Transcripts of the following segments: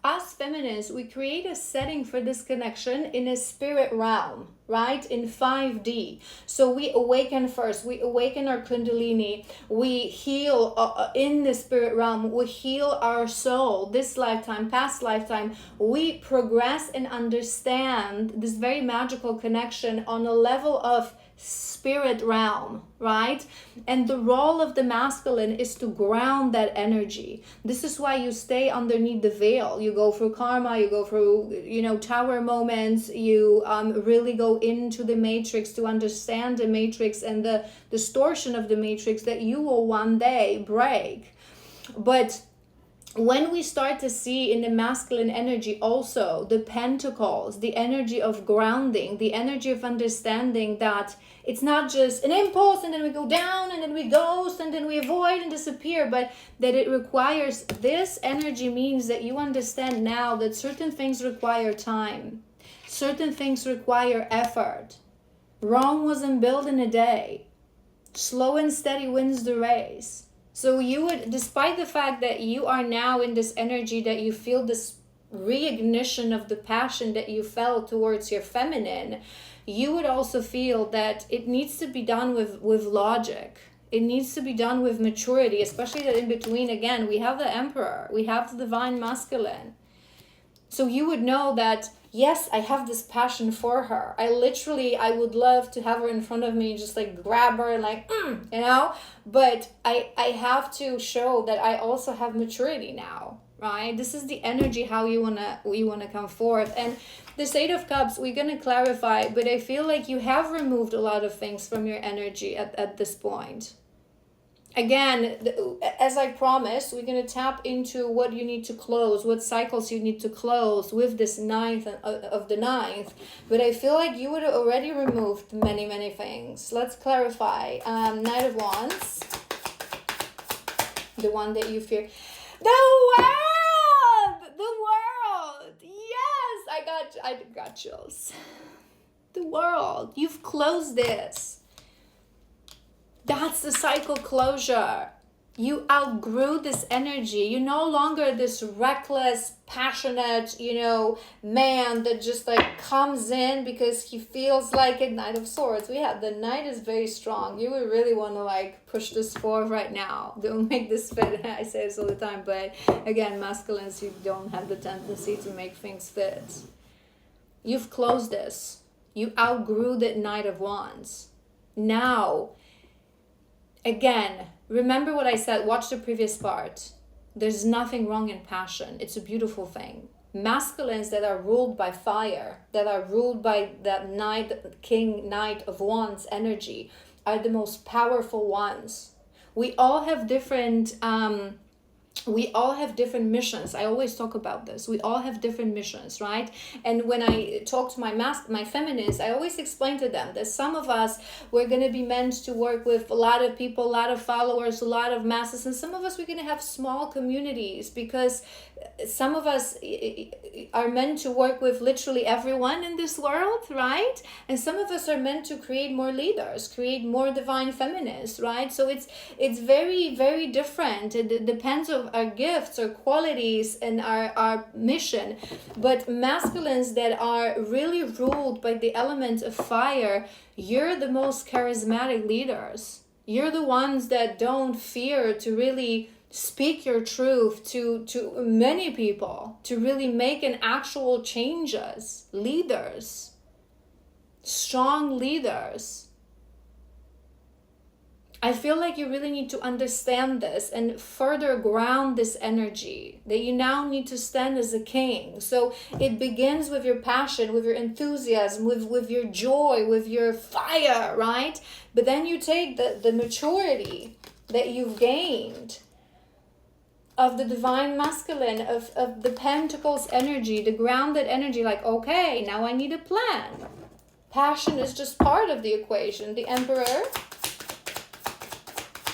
us feminists, we create a setting for this connection in a spirit realm, right? In 5D. So we awaken first, we awaken our Kundalini, we heal in the spirit realm, we heal our soul, this lifetime, past lifetime. We progress and understand this very magical connection on a level of spirit realm, right? And the role of the masculine is to ground that energy. This is why you stay underneath the veil. You go through karma, you go through, tower moments, you really go into the matrix to understand the matrix and the distortion of the matrix that you will one day break. But when we start to see in the masculine energy also the pentacles, the energy of grounding, the energy of understanding that it's not just an impulse and then we go down and then we ghost and then we avoid and disappear, but that it requires, this energy means that you understand now that certain things require time, certain things require effort. Rome wasn't built in a day. Slow and steady wins the race. So you would, despite the fact that you are now in this energy, that you feel this reignition of the passion that you felt towards your feminine, you would also feel that it needs to be done with logic. It needs to be done with maturity, especially that in between, again, we have the Emperor, we have the Divine Masculine. So you would know that, yes, I have this passion for her. I would love to have her in front of me, just like grab her and like, but I have to show that I also have maturity now, right? This is the energy, how you wanna come forth. And this Eight of Cups, we're gonna clarify, but I feel like you have removed a lot of things from your energy at this point. Again, as I promised, we're going to tap into what you need to close, what cycles you need to close with this ninth of the ninth. But I feel like you would have already removed many, many things. Let's clarify. Knight of Wands. The one that you fear. The world! The world! Yes! I got chills. The world. You've closed this. That's the cycle closure. You outgrew this energy. You're no longer this reckless, passionate, man that just like comes in because he feels like it. Knight of Swords. The Knight is very strong. You would really want to like push this forward right now. Don't make this fit. I say this all the time, but again, masculines, you don't have the tendency to make things fit. You've closed this. You outgrew the Knight of Wands. Now, again, remember what I said, watch the previous part. There's nothing wrong in passion. It's a beautiful thing. Masculines that are ruled by fire, that are ruled by that Knight of Wands energy, are the most powerful ones. We all have different missions. I always talk about this. We all have different missions, right? And when I talk to my feminists, I always explain to them that some of us, we're going to be meant to work with a lot of people, a lot of followers, a lot of masses, and some of us, we're going to have small communities, because some of us are meant to work with literally everyone in this world, right? And some of us are meant to create more leaders, create more divine feminists, right? So it's very, very different. It depends on our gifts, our qualities, and our mission. But masculines that are really ruled by the element of fire, you're the most charismatic leaders. You're the ones that don't fear to really speak your truth to many people, to really make an actual changes. Leaders, strong leaders. I feel like you really need to understand this and further ground this energy, that you now need to stand as a king. So it begins with your passion, with your enthusiasm, with your joy, with your fire, right? But then you take the maturity that you've gained of the divine masculine, of the pentacles energy, the grounded energy, like, okay, now I need a plan. Passion is just part of the equation. The Emperor,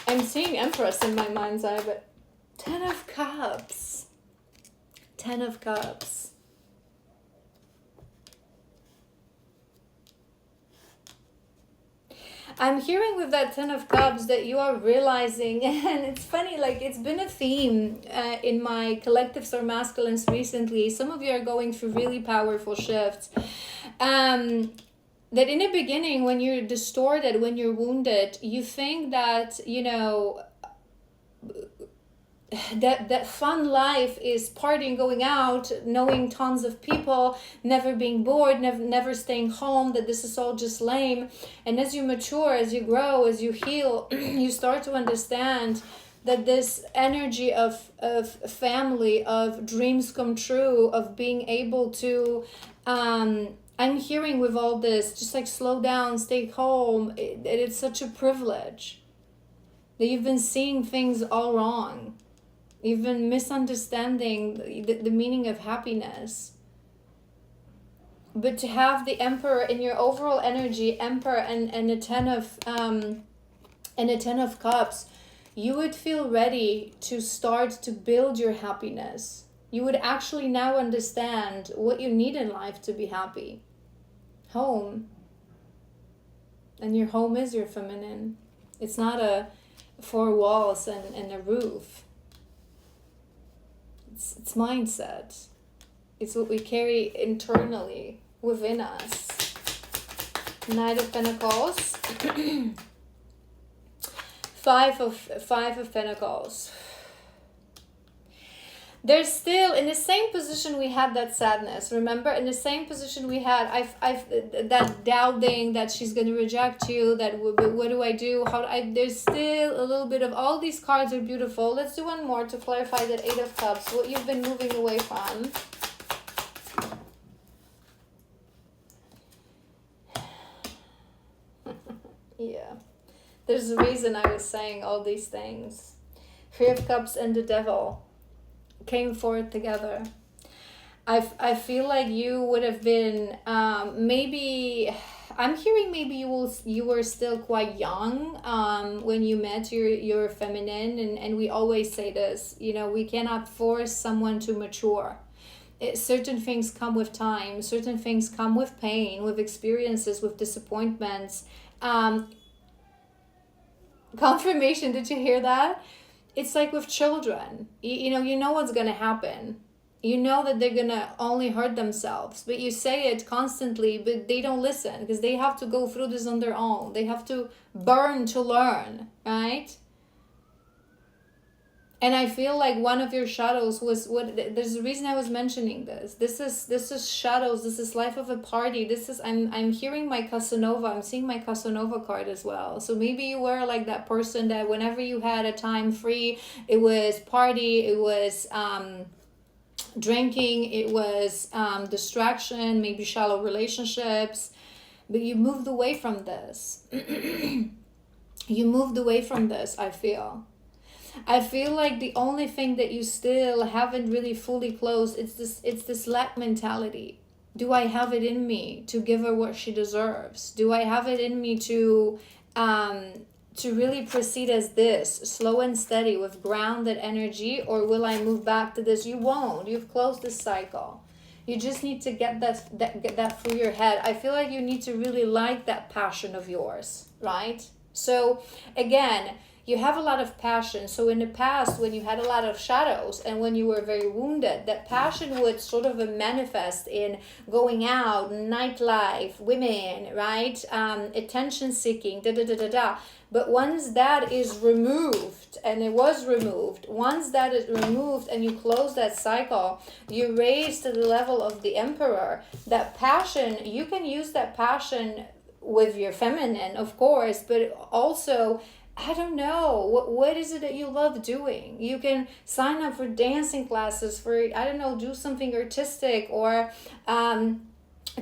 I'm seeing Empress in my mind's eye, but 10 of Cups. 10 of Cups. I'm hearing with that Ten of Cups that you are realizing, and it's funny, like it's been a theme in my collectives or masculines recently. Some of you are going through really powerful shifts. That in the beginning, when you're distorted, when you're wounded, you think that, you know, that fun life is partying, going out, knowing tons of people, never being bored, never staying home, that this is all just lame. And as you mature, as you grow, as you heal, you start to understand that this energy of family, of dreams come true, of being able to I'm hearing with all this, just like slow down, stay home, it's such a privilege that you've been seeing things all wrong. You've been misunderstanding the meaning of happiness. But to have the Emperor in your overall energy, Emperor and a Ten of Cups, you would feel ready to start to build your happiness. You would actually now understand what you need in life to be happy. Home. And your home is your feminine. It's not a four walls and a roof. It's mindset. It's what we carry internally within us. Knight of Pentacles. Five of Pentacles. There's still, in the same position we had that sadness, remember? In the same position we had, I've that doubting that she's going to reject you, that what do I do? There's still a little bit of, all these cards are beautiful. Let's do one more to clarify that Eight of Cups, what you've been moving away from. Yeah. There's a reason I was saying all these things. Three of Cups and the Devil came forth together. I feel like you would have been maybe, I'm hearing maybe you were still quite young when you met your feminine, and we always say this, you know, we cannot force someone to mature. Certain things come with time, certain things come with pain, with experiences, with disappointments. Confirmation, did you hear that? It's like with children, you know what's going to happen. You know that they're going to only hurt themselves, but you say it constantly, but they don't listen because they have to go through this on their own. They have to burn to learn, right? And I feel like one of your shadows was there's a reason I was mentioning this. This is shadows. This is life of a party. This is, I'm hearing my Casanova. I'm seeing my Casanova card as well. So maybe you were like that person that whenever you had a time free, it was party, it was drinking, it was distraction, maybe shallow relationships. But you moved away from this. You moved away from this, I feel. I feel like the only thing that you still haven't really fully closed, it's this lack mentality. Do I have it in me to give her what she deserves? Do I have it in me to really proceed as this, slow and steady with grounded energy, or will I move back to this? You won't. You've closed this cycle. You just need to get that through your head. I feel like you need to really like that passion of yours, right? So again, you have a lot of passion. So in the past, when you had a lot of shadows and when you were very wounded, that passion would sort of manifest in going out, nightlife, women, right? Attention seeking, But once that is removed, and it was removed, once that is removed and you close that cycle, you raise to the level of the Emperor. That passion, you can use that passion with your feminine, of course, but also, I don't know, what is it that you love doing? You can sign up for dancing classes, for, I don't know, do something artistic, or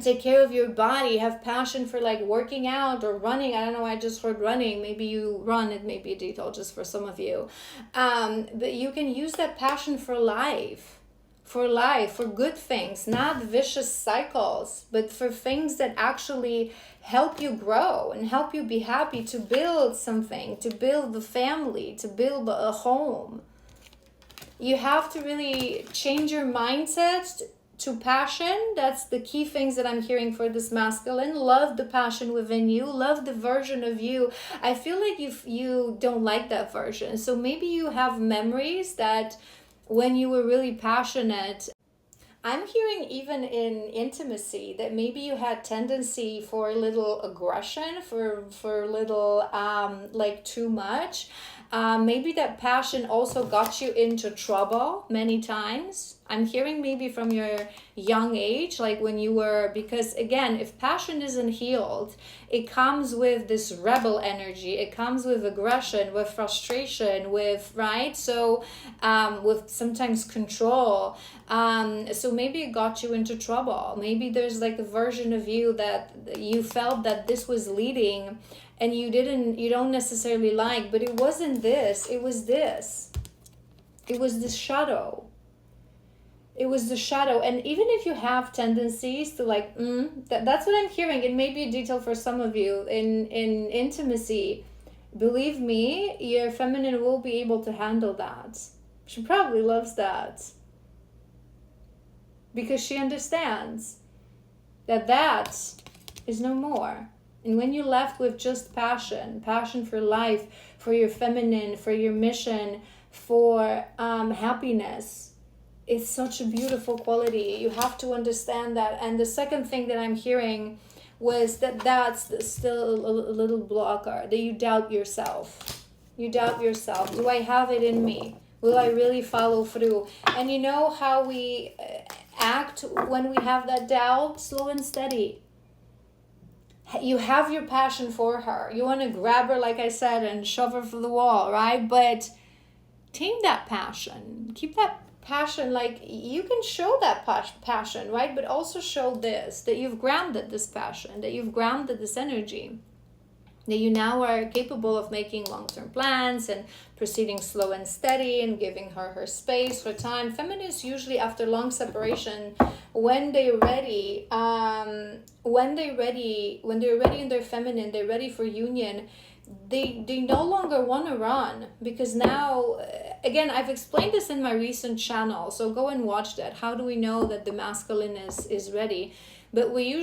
take care of your body, have passion for like working out or running. I don't know, I just heard running. Maybe you run, it may be a detail just for some of you. But you can use that passion for life, for good things, not vicious cycles, but for things that actually help you grow and help you be happy, to build something, to build the family, to build a home. You have to really change your mindset to passion. That's the key things that I'm hearing for this masculine. Love the passion within you. Love the version of you. I feel like you don't like that version. So maybe you have memories that when you were really passionate. I'm hearing even in intimacy that maybe you had tendency for a little aggression, for a little like too much. Maybe that passion also got you into trouble many times. I'm hearing maybe from your young age, like when you were, because again, if passion isn't healed, it comes with this rebel energy. It comes with aggression, with frustration, with, right? So, with sometimes control. So maybe it got you into trouble. Maybe there's like a version of you that you felt that this was leading and you don't necessarily like, but it wasn't this, it was this. It was the shadow. It was the shadow. And even if you have tendencies to like, that's what I'm hearing. It may be a detail for some of you in intimacy. Believe me, your feminine will be able to handle that. She probably loves that. Because she understands that is no more. And when you're left with just passion for life, for your feminine, for your mission, for happiness, it's such a beautiful quality. You have to understand that. And the second thing that I'm hearing was that's still a little blocker, that you doubt yourself. You doubt yourself. Do I have it in me? Will I really follow through? And you know how we act when we have that doubt? Slow and steady. You have your passion for her. You want to grab her, like I said, and shove her for the wall, right? But tame that passion. Keep that passion, like you can show that passion, right? But also show this, that you've grounded this passion, that you've grounded this energy, that you now are capable of making long-term plans and proceeding slow and steady and giving her space, her time. Feminists usually after long separation, when they're ready in their feminine, they're ready for union, they no longer want to run, because now, again, I've explained this in my recent channel, so go and watch that. How do we know that the masculine is ready? But we're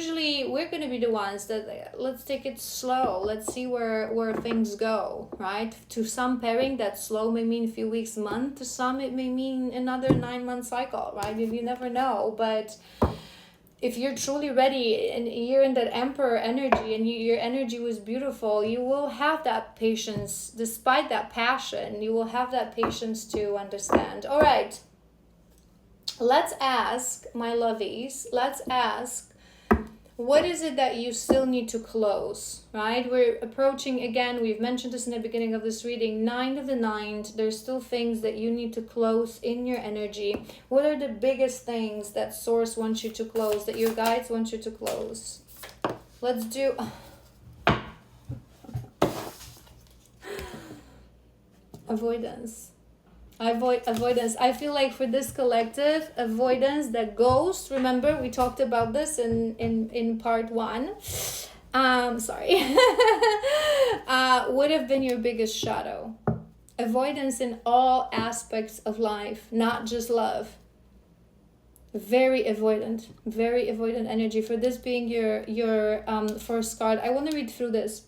going to be the ones that, let's take it slow. Let's see where things go, right? To some pairing, that slow may mean a few weeks, a month. To some, it may mean another 9-month cycle, right? You never know. But if you're truly ready and you're in that emperor energy and your energy was beautiful, you will have that patience. Despite that passion, you will have that patience to understand. All right. Let's ask, my lovies, what is it that you still need to close, right? We're approaching, again, we've mentioned this in the beginning of this reading, 9 of the 9th. There's still things that you need to close in your energy. What are the biggest things that Source wants you to close, that your guides want you to close? Let's do... Avoidance. Avoidance. I feel like for this collective, avoidance, that ghost, remember we talked about this in part 1, would have been your biggest shadow. Avoidance in all aspects of life, not just love. Very avoidant energy. For this being your first card, I want to read through this.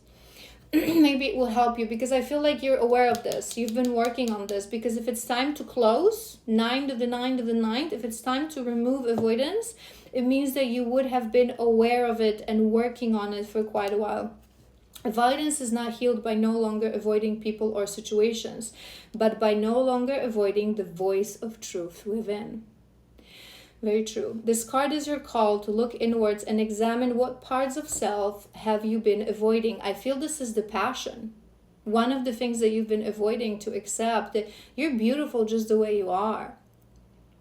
Maybe it will help you, because I feel like you're aware of this. You've been working on this, because if it's time to close, 9 of the 9th, if it's time to remove avoidance, it means that you would have been aware of it and working on it for quite a while. Avoidance is not healed by no longer avoiding people or situations, but by no longer avoiding the voice of truth within. Very true. This card is your call to look inwards and examine what parts of self have you been avoiding. I feel this is the passion. One of the things that you've been avoiding to accept, that you're beautiful just the way you are.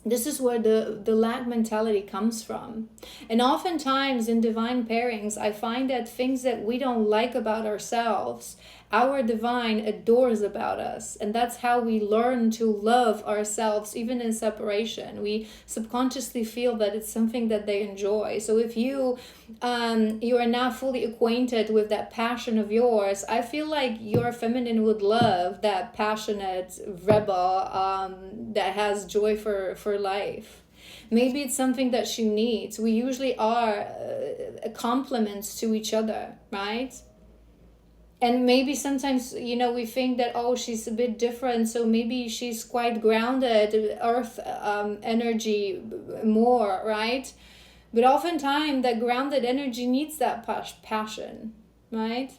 This is where the lack mentality comes from. And oftentimes in divine pairings, I find that things that we don't like about ourselves, our divine adores about us. And that's how we learn to love ourselves, even in separation. We subconsciously feel that it's something that they enjoy. So if you are not fully acquainted with that passion of yours, I feel like your feminine would love that passionate rebel that has joy for life. Maybe it's something that she needs. We usually are complements to each other, right? And maybe sometimes, we think that, oh, she's a bit different, so maybe she's quite grounded, earth energy more, right? But oftentimes that grounded energy needs that passion, right?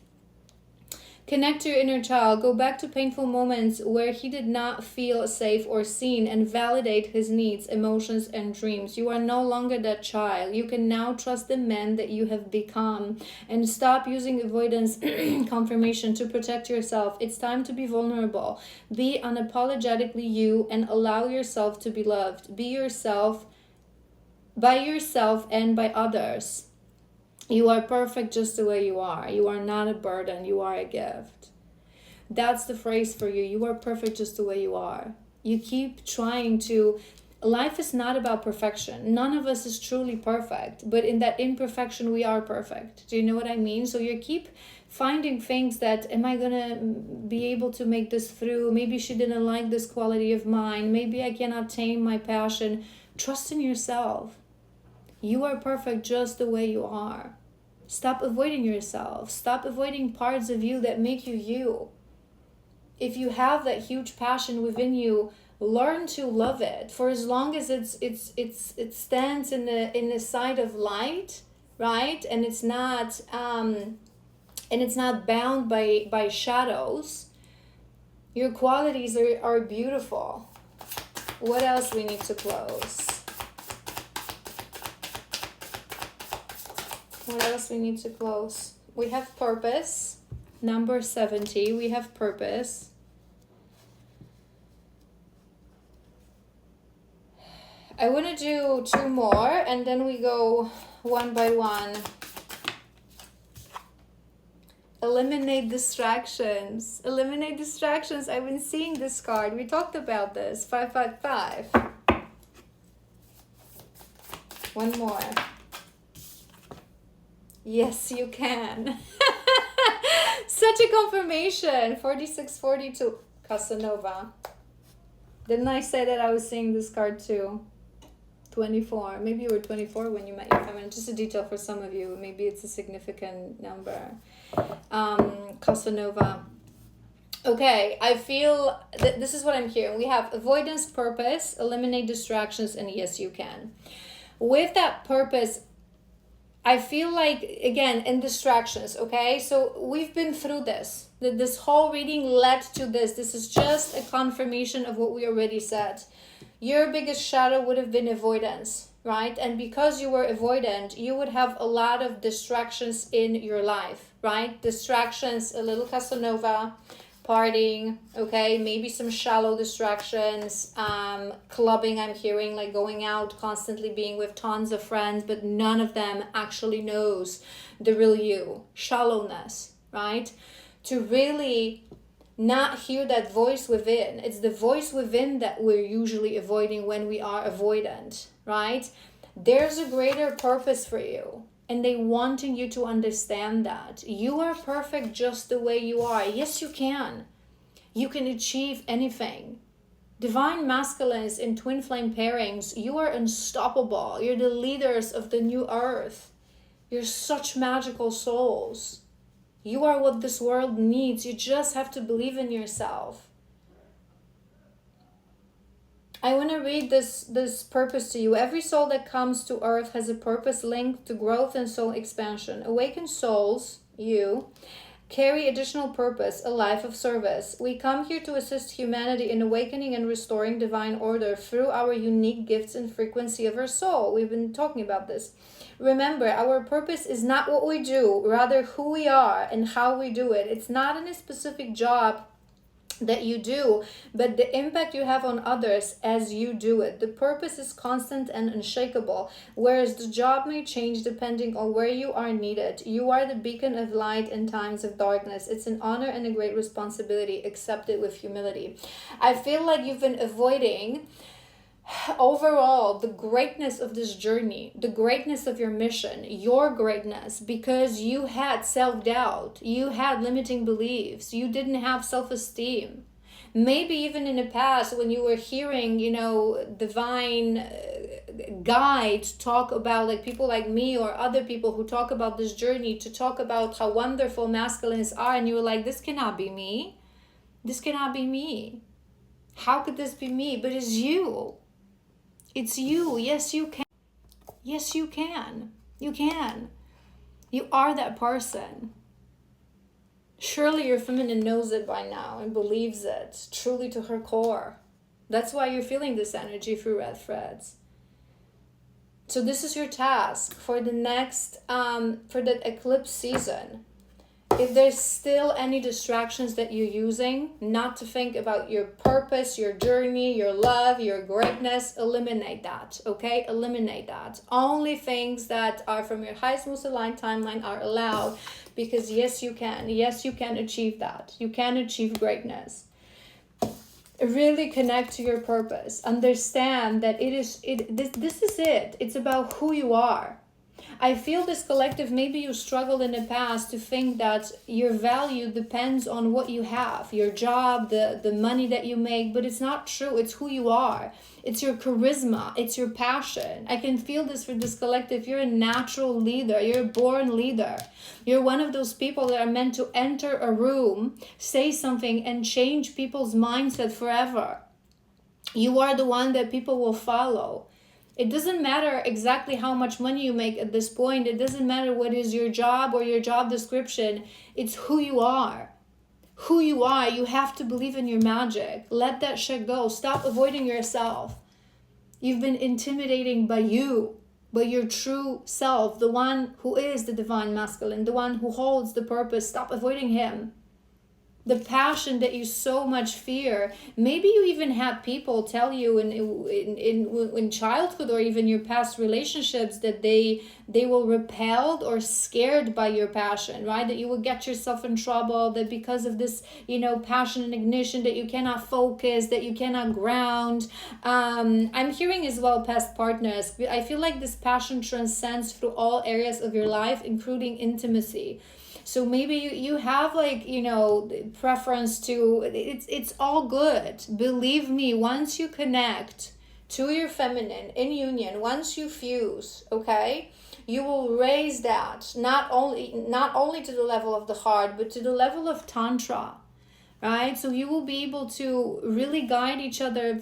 Connect to your inner child. Go back to painful moments where he did not feel safe or seen and validate his needs, emotions, and dreams. You are no longer that child. You can now trust the man that you have become and stop using avoidance confirmation to protect yourself. It's time to be vulnerable. Be unapologetically you and allow yourself to be loved. Be yourself by yourself and by others. You are perfect just the way you are. You are not a burden. You are a gift. That's the phrase for you. You are perfect just the way you are. You keep trying to... Life is not about perfection. None of us is truly perfect. But in that imperfection, we are perfect. Do you know what I mean? So you keep finding things that, am I going to be able to make this through? Maybe she didn't like this quality of mine. Maybe I cannot tame my passion. Trust in yourself. You are perfect just the way you are. Stop avoiding yourself. Stop avoiding parts of you that make you you. If you have that huge passion within you, learn to love it. For as long as it stands in the side of light, right? And it's not bound by shadows. Your qualities are beautiful. What else we need to close? What else we need to close? We have purpose. Number 70, we have purpose. I want to do 2 more and then we go one by one. Eliminate distractions. Eliminate distractions. I've been seeing this card. We talked about this. 555. One more. Yes, you can. Such a confirmation. 4642. Casanova. Didn't I say that I was seeing this card too? 24. Maybe you were 24 when you met your feminine. Just a detail for some of you. Maybe it's a significant number. Casanova. Okay, I feel that this is what I'm hearing. We have avoidance, purpose, eliminate distractions, and yes, you can. With that purpose, I feel like, again, in distractions, okay? So we've been through this. This whole reading led to this. This is just a confirmation of what we already said. Your biggest shadow would have been avoidance, right? And because you were avoidant, you would have a lot of distractions in your life, right? Distractions, a little Casanova, partying, okay? Maybe some shallow distractions, clubbing, I'm hearing, like going out, constantly being with tons of friends, but none of them actually knows the real you. Shallowness, right? To really not hear that voice within. It's the voice within that we're usually avoiding when we are avoidant, right? There's a greater purpose for you. And they wanting you to understand that. You are perfect just the way you are. Yes, you can. You can achieve anything. Divine masculines in twin flame pairings, you are unstoppable. You're the leaders of the new earth. You're such magical souls. You are what this world needs. You just have to believe in yourself. I want to read this purpose to you. Every soul that comes to earth has a purpose linked to growth and soul expansion. Awakened souls, you, carry additional purpose, a life of service. We come here to assist humanity in awakening and restoring divine order through our unique gifts and frequency of our soul. We've been talking about this. Remember, our purpose is not what we do, rather who we are and how we do it. It's not in a specific job that you do, but the impact you have on others as you do it. The purpose is constant and unshakable, whereas the job may change depending on where you are needed. You are the beacon of light in times of darkness. It's an honor and a great responsibility. Accept it with humility. I feel like you've been avoiding overall the greatness of this journey, the greatness of your mission, your greatness, because you had self-doubt, you had limiting beliefs, you didn't have self-esteem. Maybe even in the past when you were hearing, divine guides talk about, like people like me or other people who talk about this journey, to talk about how wonderful masculines are, and you were like, this cannot be me. This cannot be me. How could this be me? But it's you. It's you. Yes, you can. Yes, you can. You can. You are that person. Surely your feminine knows it by now and believes it truly to her core. That's why you're feeling this energy through red threads. So this is your task for the next, for the eclipse season. If there's still any distractions that you're using, not to think about your purpose, your journey, your love, your greatness, eliminate that, okay? Eliminate that. Only things that are from your highest, most aligned timeline are allowed, because yes, you can. Yes, you can achieve that. You can achieve greatness. Really connect to your purpose. Understand that this is it. It's about who you are. I feel this collective, maybe you struggled in the past to think that your value depends on what you have, your job, the money that you make, but it's not true. It's who you are. It's your charisma. It's your passion. I can feel this for this collective. You're a natural leader. You're a born leader. You're one of those people that are meant to enter a room, say something, and change people's mindset forever. You are the one that people will follow. It doesn't matter exactly how much money you make at this point. It doesn't matter what is your job or your job description. It's who you are. Who you are. You have to believe in your magic. Let that shit go. Stop avoiding yourself. You've been intimidating by you, by your true self, the one who is the divine masculine, the one who holds the purpose. Stop avoiding him. The passion that you so much fear. Maybe you even had people tell you in childhood or even your past relationships that they were repelled or scared by your passion, right? That you would get yourself in trouble, that because of this, passion and ignition, that you cannot focus, that you cannot ground. I'm hearing as well past partners. I feel like this passion transcends through all areas of your life, including intimacy. So maybe you have preference to, it's all good. Believe me, once you connect to your feminine in union, once you fuse, okay, you will raise that not only to the level of the heart, but to the level of tantra, right? So you will be able to really guide each other.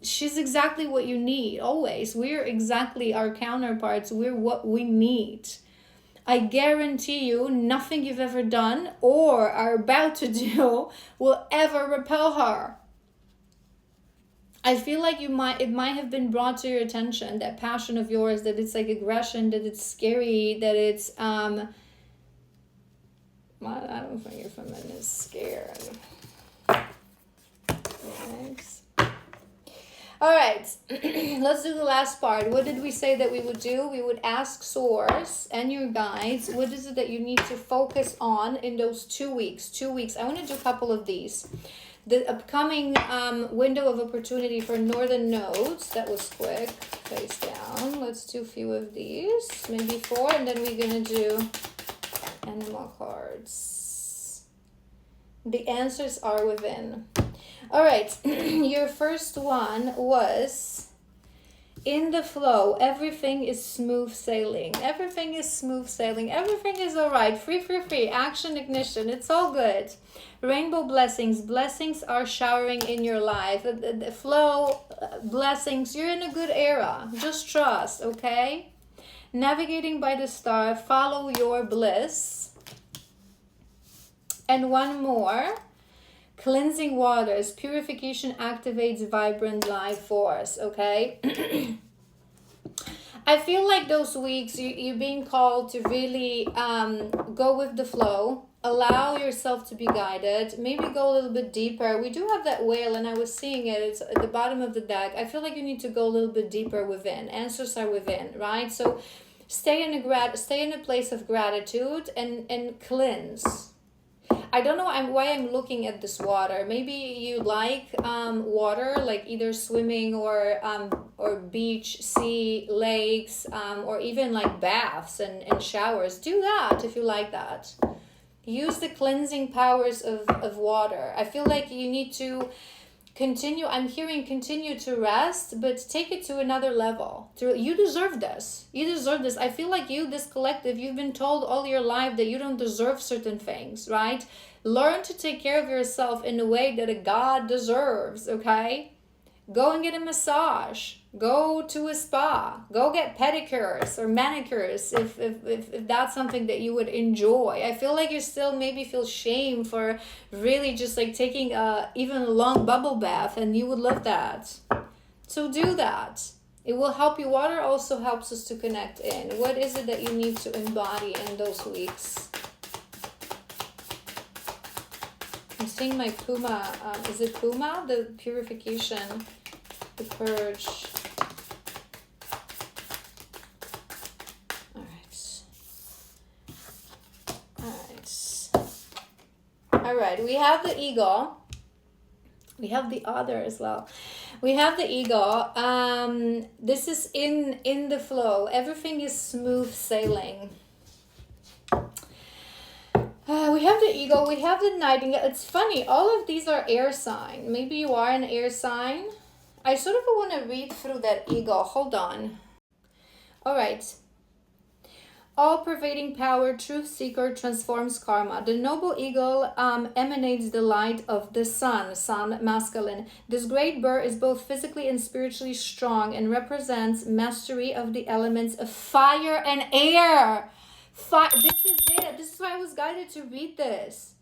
She's exactly what you need always. We're exactly our counterparts. We're what we need. I guarantee you nothing you've ever done or are about to do will ever repel her. I feel like it might have been brought to your attention, that passion of yours, that it's like aggression, that it's scary, that it's I don't think your feminine is scared. Thanks. All right, let's do the last part. What did we say that we would do? We would ask Source and your guides, what is it that you need to focus on in those 2 weeks? 2 weeks. I want to do a couple of these. The upcoming window of opportunity for Northern Nodes. That was quick. Face down. Let's do a few of these. Maybe 4. And then we're going to do animal cards. The answers are within. All right, your first one was in the flow. Everything is smooth sailing. Everything is smooth sailing. Everything is all right. Free. Action, ignition. It's all good. Rainbow blessings. Blessings are showering in your life. The flow, blessings. You're in a good era. Just trust, okay? Navigating by the star. Follow your bliss. And one more. Cleansing waters, purification activates vibrant life force, okay? I feel like those weeks you're being called to really go with the flow, allow yourself to be guided, maybe go a little bit deeper. We do have that whale, and I was seeing it, it's at the bottom of the deck. I feel like you need to go a little bit deeper within. Answers are within, right? So stay in a place of gratitude and cleanse. I don't know why I'm looking at this water. Maybe you like water, like either swimming or beach, sea, lakes, or even like baths and showers. Do that if you like that. Use the cleansing powers of water. I feel like you need to continue. I'm hearing continue to rest, but take it to another level. You deserve this. You deserve this. I feel like you, this collective, you've been told all your life that you don't deserve certain things, right? Learn to take care of yourself in a way that a God deserves, okay? Go and get a massage. Go to a spa. Go get pedicures or manicures if that's something that you would enjoy. I feel like you still maybe feel shame for really just like taking even a long bubble bath, and you would love that. So do that. It will help you. Water also helps us to connect in. What is it that you need to embody in those weeks? I'm seeing my Puma. Is it Puma? The purification, the purge. All right. We have the eagle. We have the other as well. We have the eagle. This is in the flow. Everything is smooth sailing. We have the eagle, we have the nightingale. It's funny, all of these are air sign. Maybe you are an air sign. I sort of want to read through that eagle. Hold on. All right. All-pervading power, truth seeker, transforms karma. The noble eagle emanates the light of the sun masculine. This great bird is both physically and spiritually strong and represents mastery of the elements of fire and air. This is it. This is why I was guided to read this.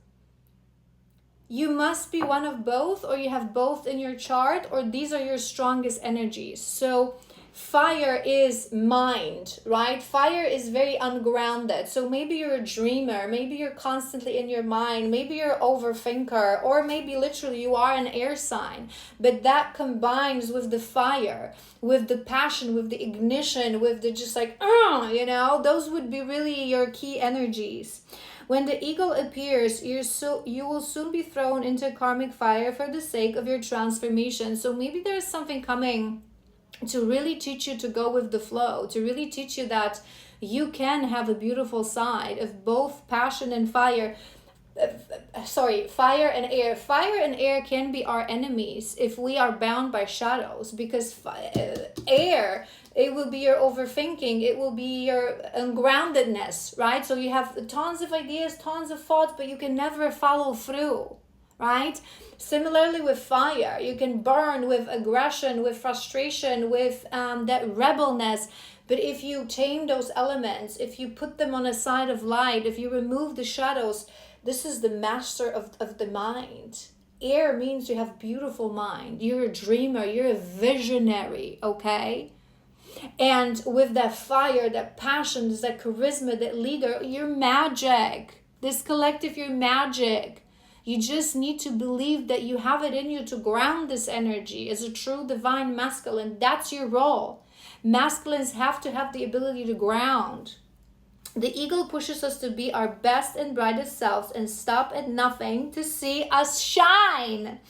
You must be one of both, or you have both in your chart, or these are your strongest energies. So fire is mind, right? Fire is very ungrounded. So maybe you're a dreamer, maybe you're constantly in your mind, maybe you're an overthinker, or maybe literally you are an air sign. But that combines with the fire, with the passion, with the ignition, with the just like, those would be really your key energies. When the eagle appears, you will soon be thrown into karmic fire for the sake of your transformation. So maybe there's something coming to really teach you to go with the flow, to really teach you that you can have a beautiful side of both passion and fire. Fire and air. Fire and air can be our enemies if we are bound by shadows, because air, it will be your overthinking, it will be your ungroundedness, right? So you have tons of ideas, tons of thoughts, but you can never follow through, right? Similarly with fire, you can burn with aggression, with frustration, with that rebelness. But if you tame those elements, if you put them on a side of light, if you remove the shadows, this is the master of the mind. Air means you have beautiful mind. You're a dreamer. You're a visionary, okay? And with that fire, that passion, that charisma, that leader, you're magic. This collective, you're magic. You just need to believe that you have it in you to ground this energy as a true divine masculine. That's your role. Masculines have to have the ability to ground. The eagle pushes us to be our best and brightest selves and stop at nothing to see us shine.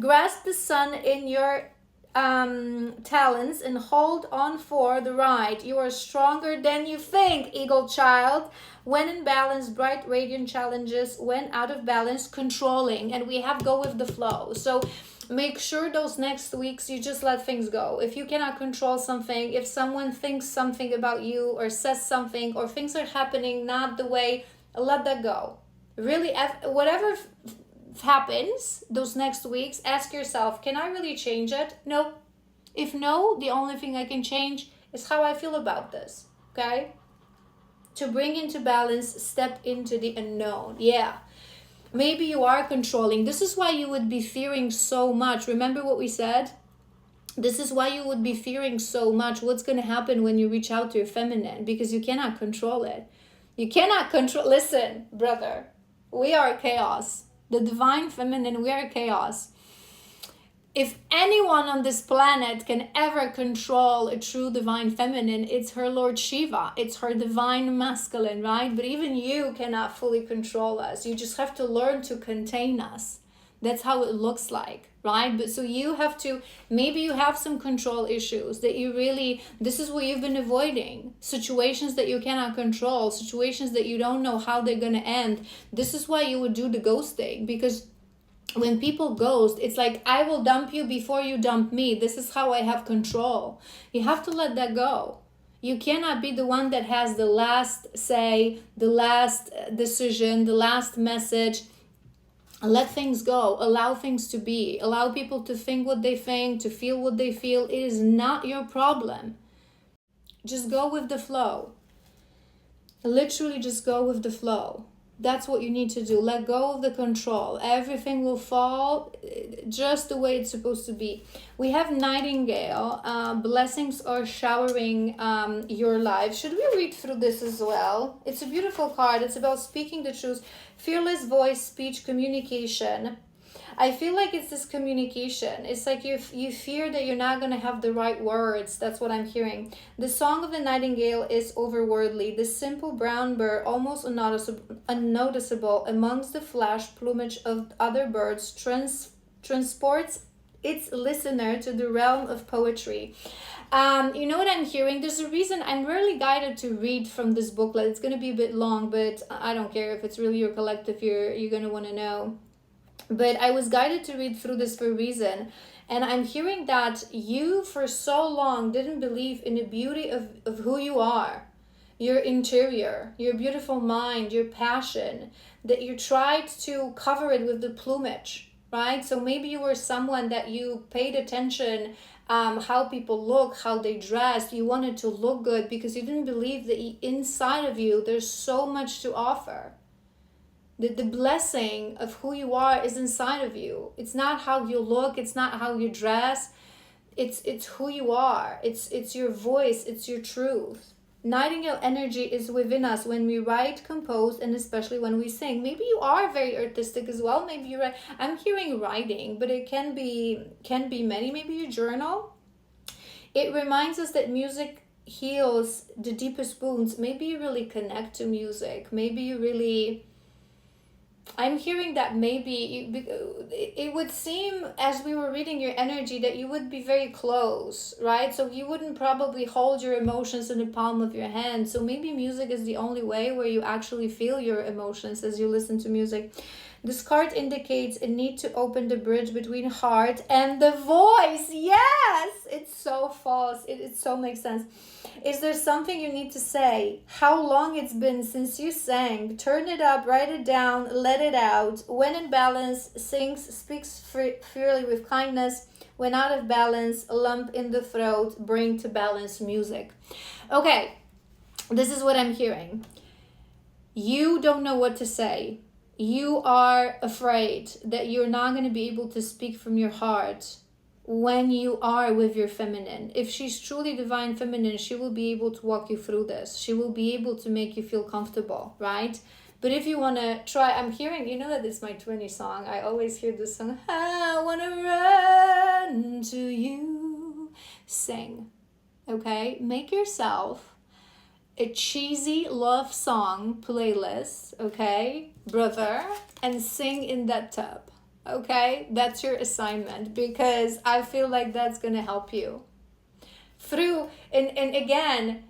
Grasp the sun in your talons and hold on for the ride. You are stronger than you think, eagle child. When in balance, bright, radiant challenges. When out of balance, controlling. And we have go with the flow. So make sure those next weeks you just let things go. If you cannot control something, if someone thinks something about you or says something, or things are happening not the way, let that go. Really, whatever happens those next weeks, ask yourself, can I really change it? No. If no, the only thing I can change is how I feel about this, okay? To bring into balance, step into the unknown. Yeah. Maybe you are controlling. This is why you would be fearing so much. Remember what we said? This is why you would be fearing so much what's going to happen when you reach out to your feminine, because you cannot control it. You cannot control. Listen, brother, we are chaos. The divine feminine, we are chaos. If anyone on this planet can ever control a true divine feminine, it's her Lord Shiva. It's her divine masculine, right? But even you cannot fully control us. You just have to learn to contain us. That's how it looks like. right? But so you have to, maybe you have some control issues that you really, this is what you've been avoiding. Situations that you cannot control, situations that you don't know how they're going to end. This is why you would do the ghosting, because when people ghost, it's like, I will dump you before you dump me. This is how I have control. You have to let that go. You cannot be the one that has the last say, the last decision, the last message. Let things go. Allow things to be. Allow people to think what they think, to feel what they feel. It is not your problem. Just go with the flow. Literally just go with the flow. That's what you need to do. Let go of the control. Everything will fall just the way it's supposed to be. We have Nightingale. Blessings are showering your life. Should we read through this as well? It's a beautiful card. It's about speaking the truth. Fearless voice, speech, communication. I feel like it's this communication. It's like you fear that you're not going to have the right words. That's what I'm hearing. The song of the nightingale is overworldly. The simple brown bird, almost unnoticeable amongst the flash plumage of other birds, transports its listener to the realm of poetry. You know what I'm hearing? There's a reason I'm rarely guided to read from this booklet. It's going to be a bit long, but I don't care if it's really your collective. You're going to want to know. But I was guided to read through this for a reason. And I'm hearing that you, for so long, didn't believe in the beauty of who you are. Your interior, your beautiful mind, your passion. That you tried to cover it with the plumage, right? So maybe you were someone that you paid attention how people look, how they dress. You wanted to look good because you didn't believe that inside of you, there's so much to offer. The blessing of who you are is inside of you. It's not how you look. It's not how you dress. It's who you are. It's your voice. It's your truth. Nightingale energy is within us when we write, compose, and especially when we sing. Maybe you are very artistic as well. Maybe you write. I'm hearing writing, but it can be many. Maybe you journal. It reminds us that music heals the deepest wounds. Maybe you really connect to music. Maybe you really... I'm hearing that maybe it would seem, as we were reading your energy, that you would be very close, right? So you wouldn't probably hold your emotions in the palm of your hand. So maybe music is the only way where you actually feel your emotions as you listen to music. This card indicates a need to open the bridge between heart and the voice. Yes, it's so false. It so makes sense. Is there something you need to say? How long it's been since you sang? Turn it up, write it down, let it out. When in balance, sings, speaks freely with kindness. When out of balance, a lump in the throat, bring to balance music. Okay, this is what I'm hearing. You don't know what to say. You are afraid that you're not going to be able to speak from your heart when you are with your feminine. If she's truly divine feminine, she will be able to walk you through this. She will be able to make you feel comfortable, right? But if you want to try, I'm hearing, you know that it's my 20 song. I always hear this song, I want to run to you. Sing, okay? Make yourself a cheesy love song playlist, okay, brother, and sing in that tub, okay? That's your assignment, because I feel like that's gonna help you through. And again,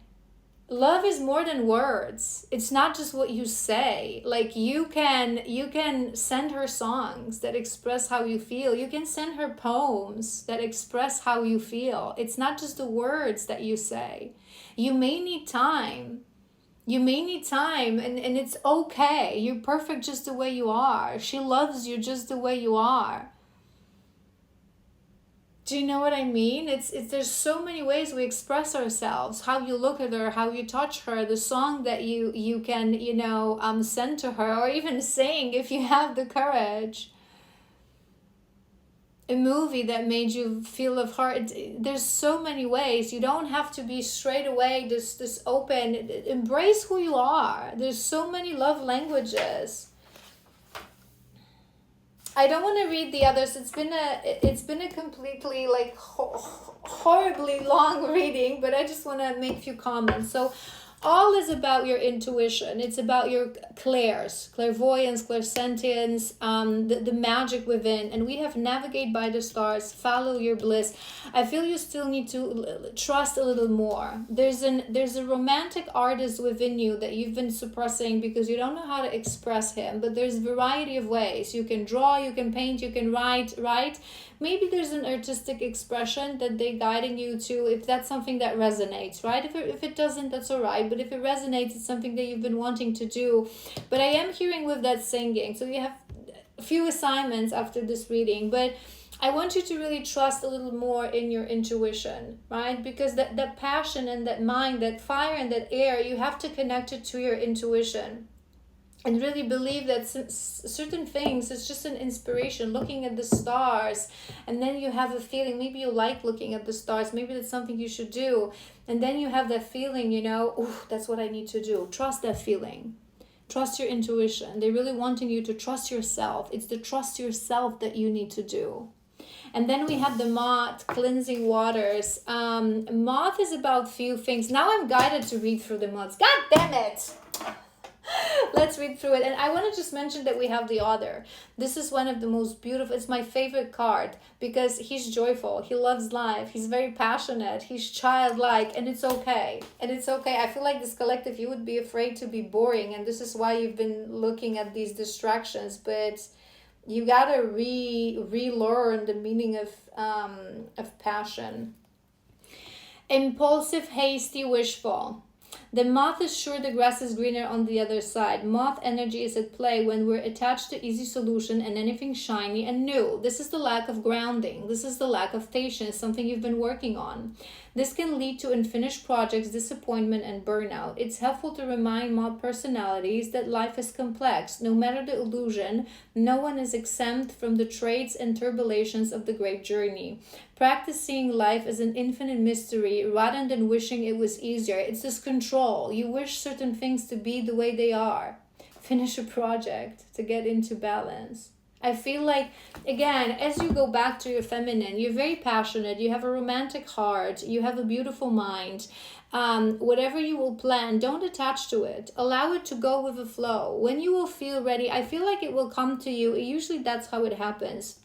love is more than words. It's not just what you say. Like you can send her songs that express how you feel. You can send her poems that express how you feel. It's not just the words that you say. You may need time. And it's okay. You're perfect just the way you are. She loves you just the way you are. Do you know what I mean? It's there's so many ways we express ourselves. How you look at her, how you touch her, the song that you can, send to her, or even sing if you have the courage. A movie that made you feel of heart. There's so many ways. You don't have to be straight away this open. Embrace who you are. There's so many love languages. I don't want to read the others. It's been a completely horribly long reading, but I just want to make a few comments. So all is about your intuition. It's about your clairvoyance, clairsentience, the magic within. And we have navigate by the stars, follow your bliss. I feel you still need to trust a little more. There's a romantic artist within you that you've been suppressing because you don't know how to express him. But there's a variety of ways. You can draw, you can paint, you can write, right? Maybe there's an artistic expression that they're guiding you to, if that's something that resonates, right? If it doesn't, that's all right. But if it resonates, it's something that you've been wanting to do. But I am hearing with that singing. So you have a few assignments after this reading. But I want you to really trust a little more in your intuition, right? Because that passion and that mind, that fire and that air, you have to connect it to your intuition. And really believe that certain things, it's just an inspiration, looking at the stars, and then you have a feeling, maybe you like looking at the stars, maybe that's something you should do, and then you have that feeling, oh, that's what I need to do. Trust that feeling. Trust your intuition. They're really wanting you to trust yourself. It's the trust yourself that you need to do. And then we have the moth cleansing waters. Moth is about few things. Now I'm guided to read through the moths. God damn it! Let's read through it. And I want to just mention that we have the author. This is one of the most beautiful, it's my favorite card because he's joyful. He loves life. He's very passionate. He's childlike, and it's okay. And it's okay. I feel like this collective, you would be afraid to be boring. And this is why you've been looking at these distractions. But you got to relearn the meaning of passion. Impulsive, hasty, wishful. The moth is sure the grass is greener on the other side. Moth energy is at play when we're attached to easy solution and anything shiny and new. This is the lack of grounding. This is the lack of patience, something you've been working on. This can lead to unfinished projects, disappointment, and burnout. It's helpful to remind moth personalities that life is complex. No matter the illusion, no one is exempt from the traits and turbulences of the great journey. Practice seeing life as an infinite mystery rather than wishing it was easier. It's this control. You wish certain things to be the way they are. Finish a project to get into balance. I feel like, again, as you go back to your feminine, you're very passionate, you have a romantic heart, you have a beautiful mind. Whatever you will plan, don't attach to it. Allow it to go with the flow. When you will feel ready, I feel like it will come to you. Usually that's how it happens.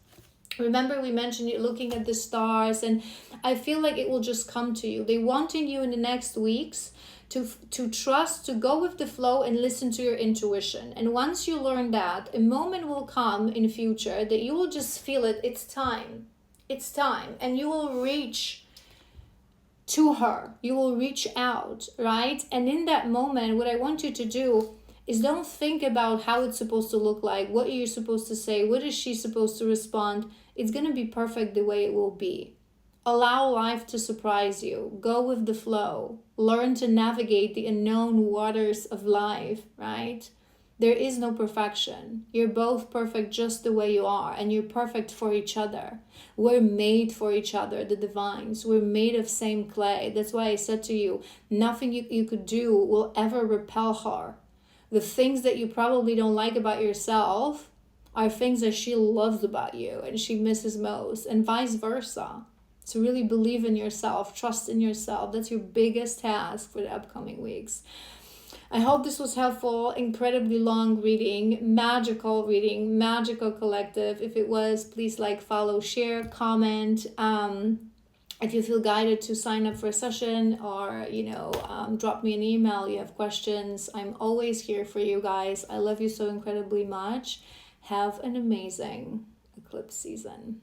Remember, we mentioned you looking at the stars, and I feel like it will just come to you. They're wanting you in the next weeks to trust, to go with the flow and listen to your intuition. And once you learn that, a moment will come in future that you will just feel it. It's time. It's time. And you will reach to her. You will reach out, right? And in that moment, what I want you to do is don't think about how it's supposed to look like, what you're supposed to say, what is she supposed to respond. It's going to be perfect the way it will be. Allow life to surprise you. Go with the flow. Learn to navigate the unknown waters of life, right? There is no perfection. You're both perfect just the way you are, and you're perfect for each other. We're made for each other, the divines. We're made of same clay. That's why I said to you, nothing you could do will ever repel her. The things that you probably don't like about yourself are things that she loves about you and she misses most, and vice versa. So really believe in yourself, trust in yourself. That's your biggest task for the upcoming weeks. I hope this was helpful. Incredibly long reading, magical collective. If it was, please like, follow, share, comment. If you feel guided to sign up for a session or, drop me an email, you have questions. I'm always here for you guys. I love you so incredibly much. Have an amazing eclipse season.